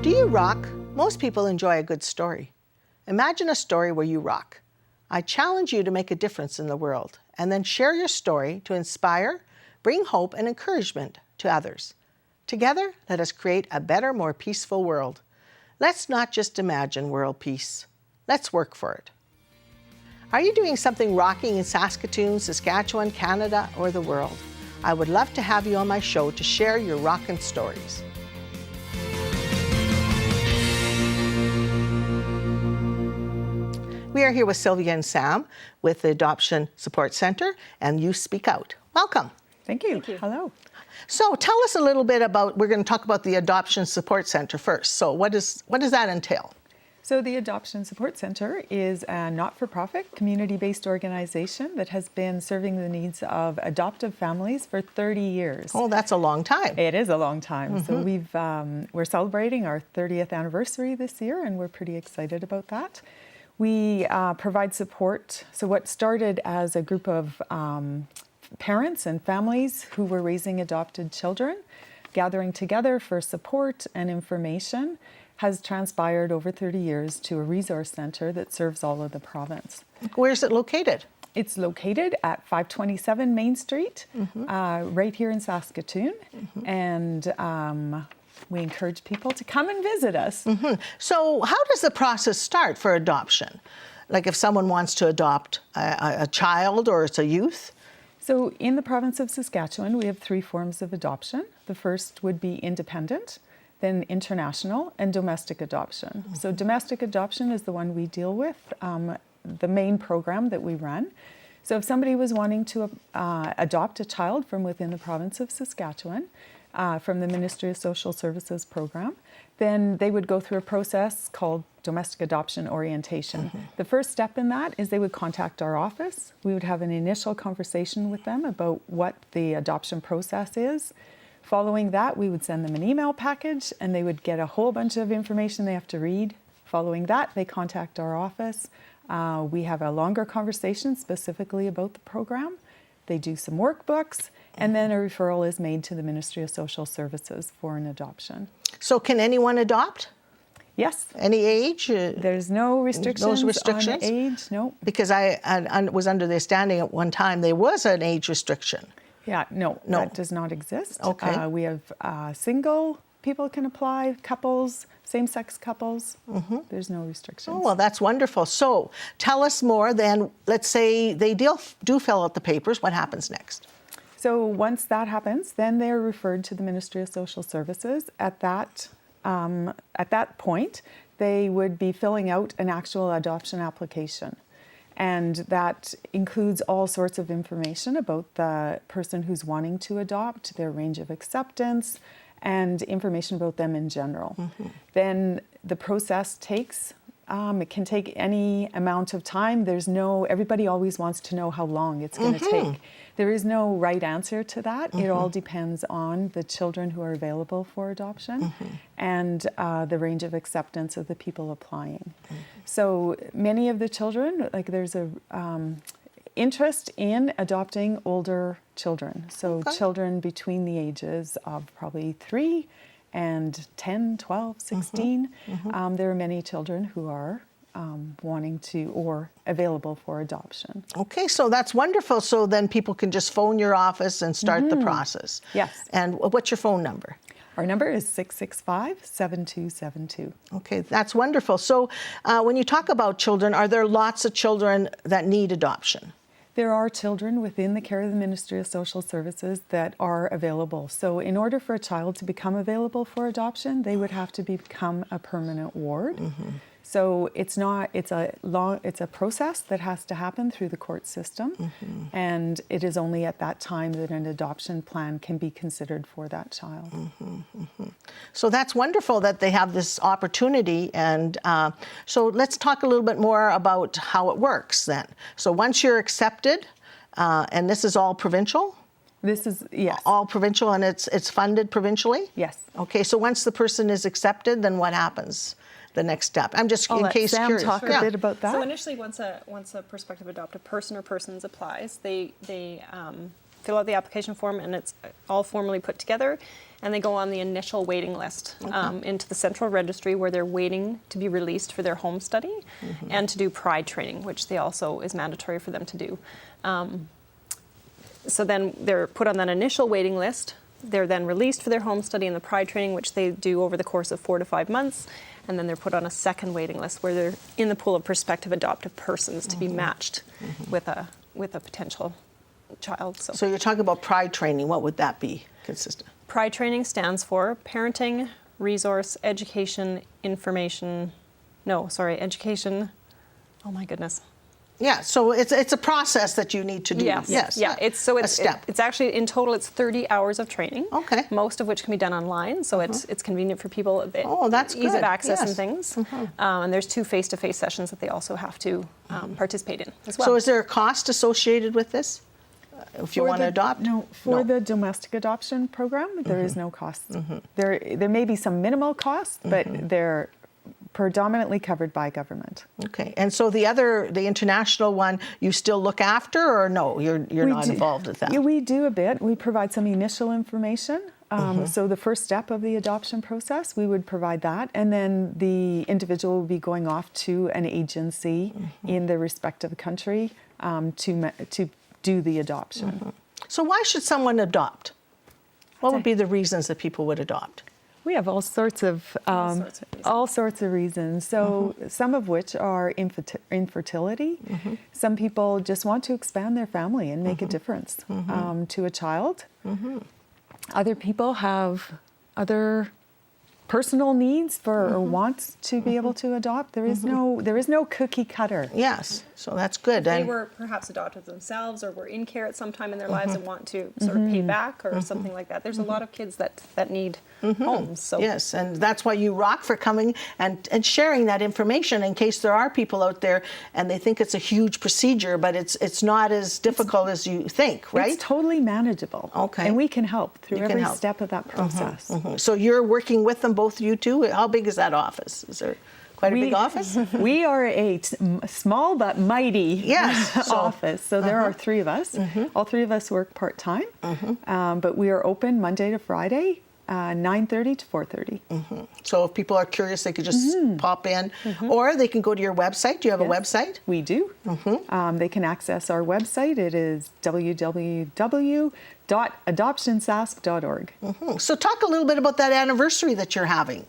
Do you rock? Most people enjoy a good story. Imagine a story where you rock. I challenge you to make a difference in the world and then share your story to inspire, bring hope and encouragement to others. Together, let us create a better, more peaceful world. Let's not just imagine world peace. Let's work for it. Are you doing something rocking in Saskatoon, Saskatchewan, Canada, or the world? I would love to have you on my show to share your rockin' stories. We are here with Sylvia and Sam with the Adoption Support Center and You Speak Out. Welcome. Thank you. Thank you. Hello. So tell us a little bit about, we're going to talk about the Adoption Support Center first. So what does that entail? So the Adoption Support Center is a not-for-profit, community-based organization that has been serving the needs of adoptive families for 30 years. Oh, that's a long time. It is a long time. So we're celebrating our 30th anniversary this year, and we're pretty excited about that. We provide support. So what started as a group of parents and families who were raising adopted children, gathering together for support and information, has transpired over 30 years to a resource center that serves all of the province. Where's it located? It's located at 527 Main Street, right here in Saskatoon, and we encourage people to come and visit us. So how does the process start for adoption? Like if someone wants to adopt a child or it's a youth? So in the province of Saskatchewan, we have 3 forms of adoption. The first would be independent, then international, and domestic adoption. So domestic adoption is the one we deal with, the main program that we run. So if somebody was wanting to adopt a child from within the province of Saskatchewan, from the Ministry of Social Services program, then they would go through a process called domestic adoption orientation. The first step in that is they would contact our office. We would have an initial conversation with them about what the adoption process is. Following that, we would send them an email package and they would get a whole bunch of information they have to read. Following that, they contact our office. We have a longer conversation specifically about the program. They do some workbooks, and then a referral is made to the Ministry of Social Services for an adoption. So can anyone adopt? Yes. Any age? There's no restrictions, on age, no. Because I was under the understanding at one time there was an age restriction. Yeah, no, that does not exist. Okay. We have single people can apply, couples, same-sex couples. There's no restrictions. Oh, well, that's wonderful. So tell us more then. Let's say they do fill out the papers. What happens next? So once that happens, then they're referred to the Ministry of Social Services. At that point, they would be filling out an actual adoption application. And that includes all sorts of information about the person who's wanting to adopt, their range of acceptance, and information about them in general. Then the process takes, it can take any amount of time. Everybody always wants to know how long it's going to take. There is no right answer to that. It all depends on the children who are available for adoption and the range of acceptance of the people applying. So many of the children, like there's a interest in adopting older children. So children between the ages of probably 3 and 10, 12, 16. There are many children who are wanting to or available for adoption. Okay, so that's wonderful. So then people can just phone your office and start the process. Yes. And what's your phone number? Our number is 665-7272. Okay, that's wonderful. So when you talk about children, are there lots of children that need adoption? There are children within the care of the Ministry of Social Services that are available. So in order for a child to become available for adoption, they would have to become a permanent ward. So it's a process that has to happen through the court system, and it is only at that time that an adoption plan can be considered for that child. So that's wonderful that they have this opportunity, and so let's talk a little bit more about how it works then. So once you're accepted, and this is all provincial? This is, yes. All provincial, and it's funded provincially? Yes. Okay, so once the person is accepted, then what happens? The next step. I'm just in case Sam curious. talk a bit about that. So initially, once a prospective adoptive person or persons applies, they fill fill out the application form, and it's all formally put together, and they go on the initial waiting list into the central registry where they're waiting to be released for their home study and to do pride training, which they also is mandatory for them to do. So then they're put on that initial waiting list. They're then released for their home study and the pride training, which they do over the course of 4 to 5 months. And then they're put on a second waiting list where they're in the pool of prospective adoptive persons to be matched with a potential child. So you're talking about pride training. What would that be consistent? Pride training stands for Parenting, Resource, Education, Information. Education. Oh my goodness. Yeah, so it's a process that you need to do. Yes. Yeah. It's a step. It's actually in total it's 30 hours of training. Okay. Most of which can be done online, so it's convenient for people. That's ease good. of access and Yes. things. And there's 2 face-to-face sessions that they also have to participate in as well. So is there a cost associated with this if you want to adopt? No, for the domestic adoption program, there is no cost. There may be some minimal costs, but they're predominantly covered by government. Okay, and so the international one, you still look after, or no, you're not involved with that? Yeah, we do a bit. We provide some initial information. So the first step of the adoption process, we would provide that, and then the individual would be going off to an agency in the respective country to do the adoption. So why should someone adopt? What would be the reasons that people would adopt? We have all sorts of reasons. So some of which are infertility. Some people just want to expand their family and make a difference to a child. Other people have other personal needs or wants to be able to adopt. There is no cookie cutter. Yes, so that's good. They were perhaps adopted themselves or were in care at some time in their lives and want to sort of pay back or something like that. There's a lot of kids that need homes. So. Yes, and that's why you rock for coming and sharing that information in case there are people out there and they think it's a huge procedure, but it's not as difficult as you think, right? It's totally manageable. Okay. And we can help through every step of that process. So you're working with them, both you two? How big is that office? Is there quite a big office? We are a small but mighty office. So there are 3 of us. All 3 of us work part-time, but we are open Monday to Friday, 9:30 to 4:30. So if people are curious, they could just pop in, or they can go to your website. Do you have a website? We do. They can access our website. It is www.adoptionsask.org. So talk a little bit about that anniversary that you're having.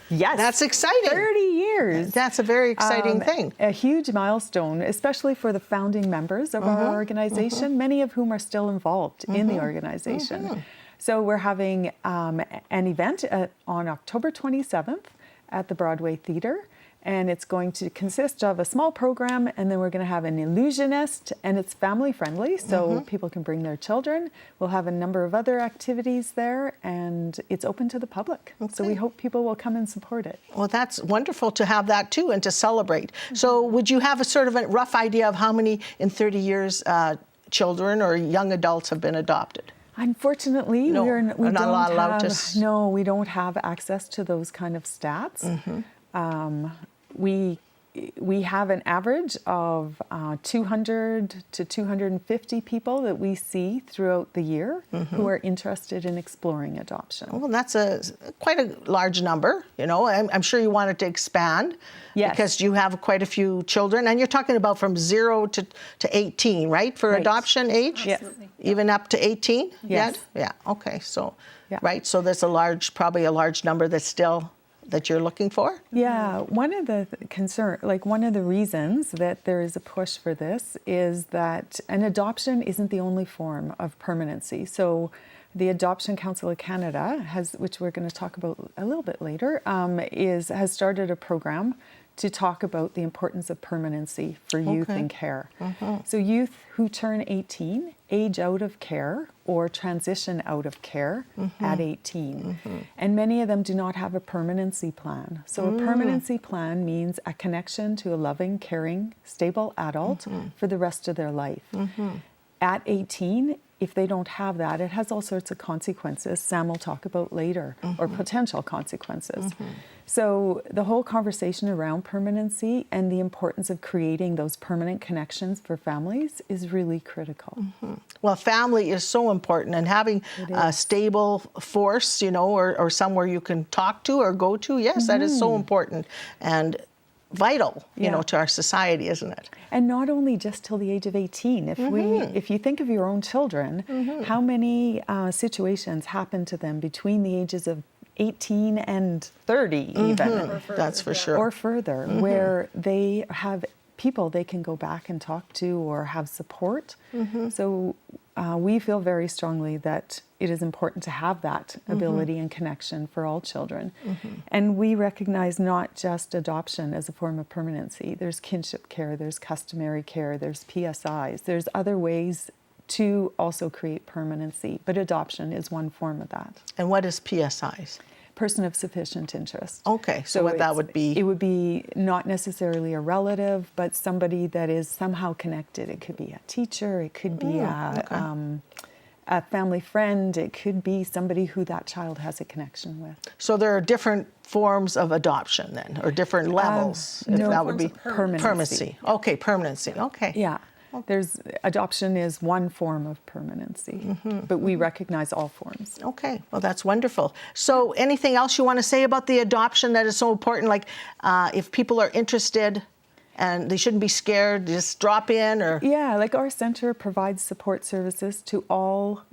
Yes. That's exciting. 30 years. That's a very exciting thing. A huge milestone, especially for the founding members of our organization, many of whom are still involved in the organization. So we're having an event on October 27th at the Broadway Theatre, and it's going to consist of a small program, and then we're going to have an illusionist, and it's family friendly, so people can bring their children. We'll have a number of other activities there, and it's open to the public. So we hope people will come and support it. Well, that's wonderful to have that too and to celebrate. So would you have a sort of a rough idea of how many in 30 years children or young adults have been adopted? Unfortunately, No, we not don't a lot allowed have, to no, we don't have access to those kind of stats. We have an average of 200 to 250 people that we see throughout the year who are interested in exploring adoption. Well, that's quite a large number. You know, I'm sure you want it to expand because you have quite a few children, and you're talking about from 0 to 18, right, for adoption age? Yes. Even up to 18? Yes. Yeah. Okay. So, right. So there's probably a large number that you're looking for? Yeah, one of the one of the reasons that there is a push for this is that an adoption isn't the only form of permanency. So the Adoption Council of Canada which we're going to talk about a little bit later, has started a program to talk about the importance of permanency for youth in care. So youth who turn 18 age out of care or transition out of care at 18. And many of them do not have a permanency plan. So a permanency plan means a connection to a loving, caring, stable adult for the rest of their life. At 18, if they don't have that, it has all sorts of consequences. Sam will talk about later, or potential consequences. So the whole conversation around permanency and the importance of creating those permanent connections for families is really critical. Well, family is so important, and having a stable force, you know, or somewhere you can talk to or go to, yes, that is so important and vital, you know, to our society, isn't it? And not only just till the age of 18. If you think of your own children, how many situations happen to them between the ages of 18 and 30 even. That's for sure. Or further, where they have people they can go back and talk to or have support. So we feel very strongly that it is important to have that ability and connection for all children. And we recognize not just adoption as a form of permanency. There's kinship care, there's customary care, there's PSIs, there's other ways to also create permanency, but adoption is one form of that. And what is PSIs? Person of sufficient interest. Okay, so what that would be? It would be not necessarily a relative, but somebody that is somehow connected. It could be a teacher, it could be a family friend, it could be somebody who that child has a connection with. So there are different forms of adoption then, or different levels? If no, that would be permanency. Okay, permanency. Okay. Yeah. Adoption is one form of permanency, but we recognize all forms. Okay, well, that's wonderful. So anything else you want to say about the adoption that is so important? Like if people are interested and they shouldn't be scared, just drop in or? Yeah, like our center provides support services to all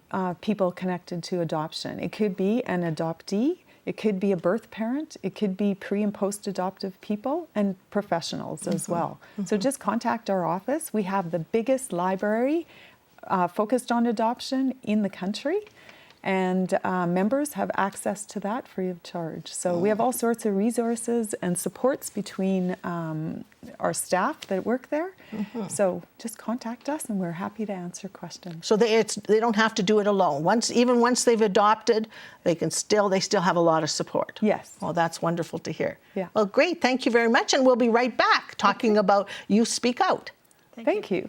people connected to adoption. It could be an adoptee, it could be a birth parent, it could be pre and post adoptive people and professionals as well. So just contact our office. We have the biggest library focused on adoption in the country, and members have access to that free of charge. So we have all sorts of resources and supports between our staff that work there. So just contact us and we're happy to answer questions. So they don't have to do it alone. Even once they've adopted, they still have a lot of support. Yes. Well, that's wonderful to hear. Yeah. Well, great. Thank you very much. And we'll be right back talking about You Speak Out. Thank you.